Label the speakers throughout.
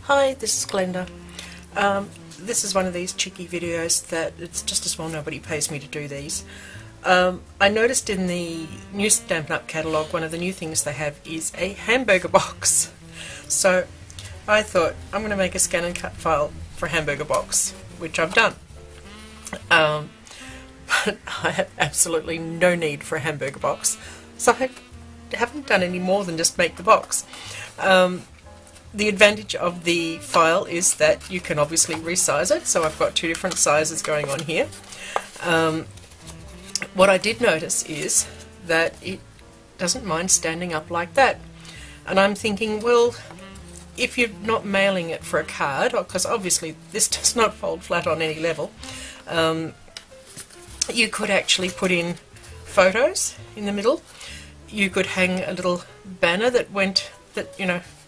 Speaker 1: Hi, this is Glenda. This is one of these cheeky videos that it's just as well nobody pays me to do these. I noticed in the new ScanNCut catalogue one of the new things they have is a hamburger box. So I thought I'm going to make a ScanNCut file for a hamburger box, which I've done. But I have absolutely no need for a hamburger box, so I haven't done any more than just make the box. The advantage of the file is that you can obviously resize it, so I've got two different sizes going on here. What I did notice is that it doesn't mind standing up like that, and I'm thinking, well, if you're not mailing it for a card, because obviously this does not fold flat on any level, you could actually put in photos in the middle. You could hang a little banner that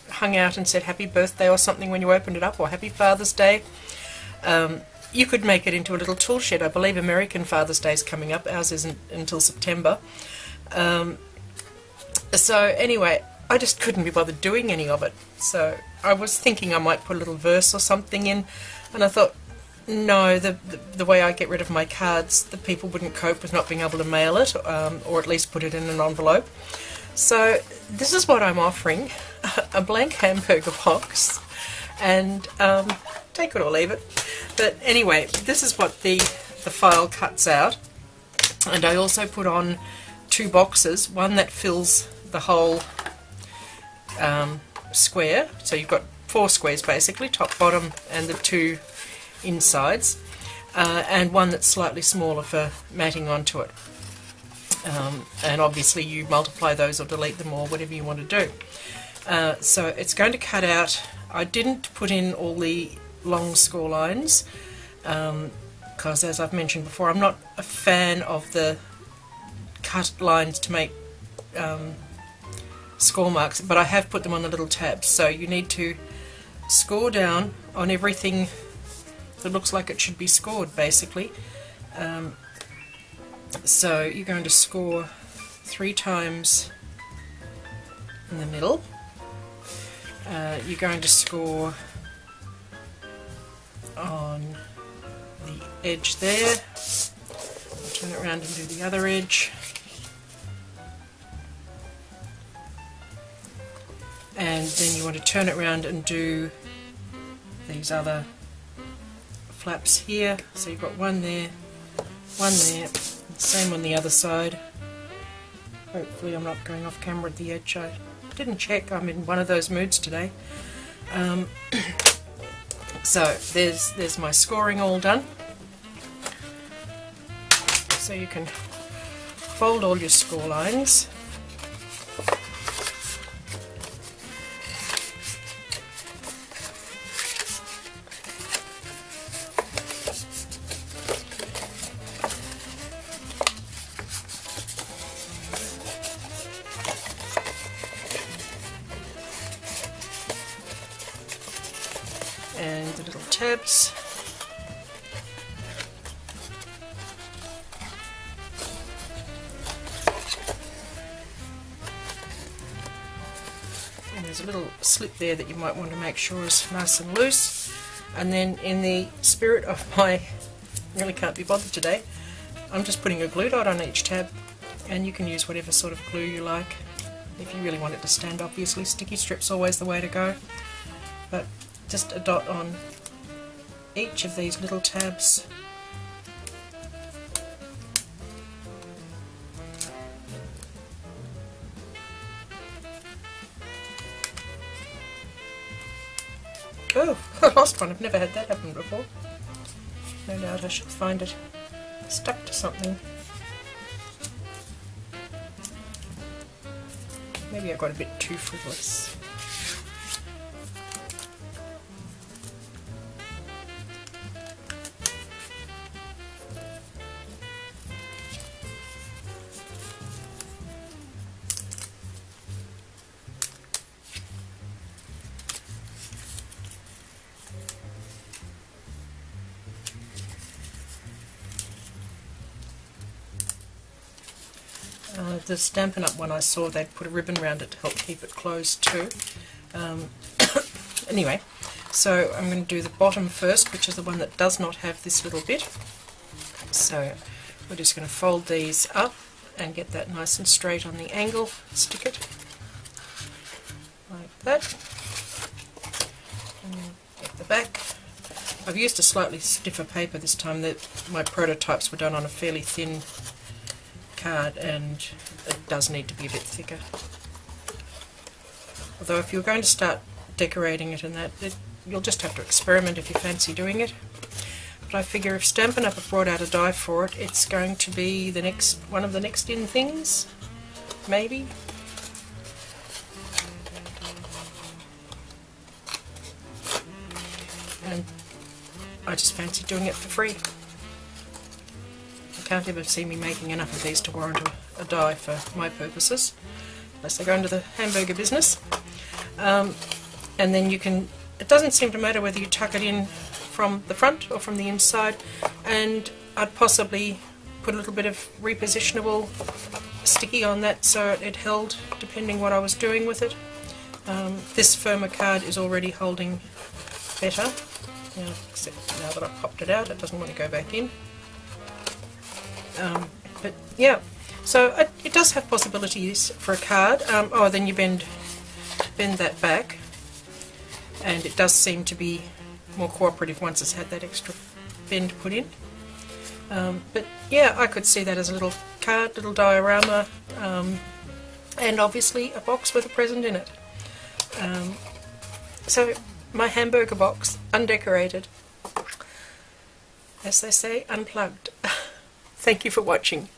Speaker 1: hung out and said happy birthday or something when you opened it up, or happy Father's Day. You could make it into a little tool shed. I believe American Father's Day is coming up. Ours isn't until September. So anyway, I just couldn't be bothered doing any of it. So I was thinking I might put a little verse or something in, and I thought, no, the way I get rid of my cards, the people wouldn't cope with not being able to mail it, or at least put it in an envelope. So this is what I'm offering, a blank hamburger box, and take it or leave it. But anyway, this is what the file cuts out, and I also put on two boxes, one that fills the whole square, so you've got four squares basically, top, bottom, and the two insides, and one that's slightly smaller for matting onto it. And obviously you multiply those or delete them or whatever you want to do. So it's going to cut out. I didn't put in all the long score lines because, as I've mentioned before, I'm not a fan of the cut lines to make score marks, but I have put them on the little tabs. So you need to score down on everything that looks like it should be scored, basically. So you're going to score 3 times in the middle. You're going to score on the edge there. I'll turn it around and do the other edge. And then you want to turn it around and do these other flaps here. So you've got one there, same on the other side. Hopefully I'm not going off camera at the edge. I didn't check, I'm in one of those moods today. So there's my scoring all done. So you can fold all your score lines. And the little tabs. And there's a little slip there that you might want to make sure is nice and loose. And then, in the spirit of my really can't be bothered today, I'm just putting a glue dot on each tab, and you can use whatever sort of glue you like. If you really want it to stand, obviously sticky strip's always the way to go, but just a dot on each of these little tabs. Oh, I lost one. I've never had that happen before. No doubt I should find it stuck to something. Maybe I got a bit too frivolous. The ScanNCut one I saw, they'd put a ribbon around it to help keep it closed too. Anyway, So I'm going to do the bottom first, which is the one that does not have this little bit. So we're just going to fold these up and get that nice and straight on the angle, stick it like that, and then get the back. I've used a slightly stiffer paper this time. My prototypes were done on a fairly thin card and it does need to be a bit thicker. Although if you're going to start decorating it and that, you'll just have to experiment if you fancy doing it. But I figure if Stampin' Up! Have brought out a die for it, it's going to be the next one of the next in things, maybe. And I just fancy doing it for free. You can't ever see me making enough of these to warrant a die for my purposes, unless I go into the hamburger business. And then you can, it doesn't seem to matter whether you tuck it in from the front or from the inside, and I'd possibly put a little bit of repositionable sticky on that so it held depending what I was doing with it. This firmer card is already holding better, except now that I've popped it out it doesn't want to go back in. But yeah, so it does have possibilities for a card. Oh, then you bend that back and it does seem to be more cooperative once it's had that extra bend put in. But yeah, I could see that as a little card, little diorama, and obviously a box with a present in it. So my hamburger box, undecorated, as they say, unplugged. Thank you for watching.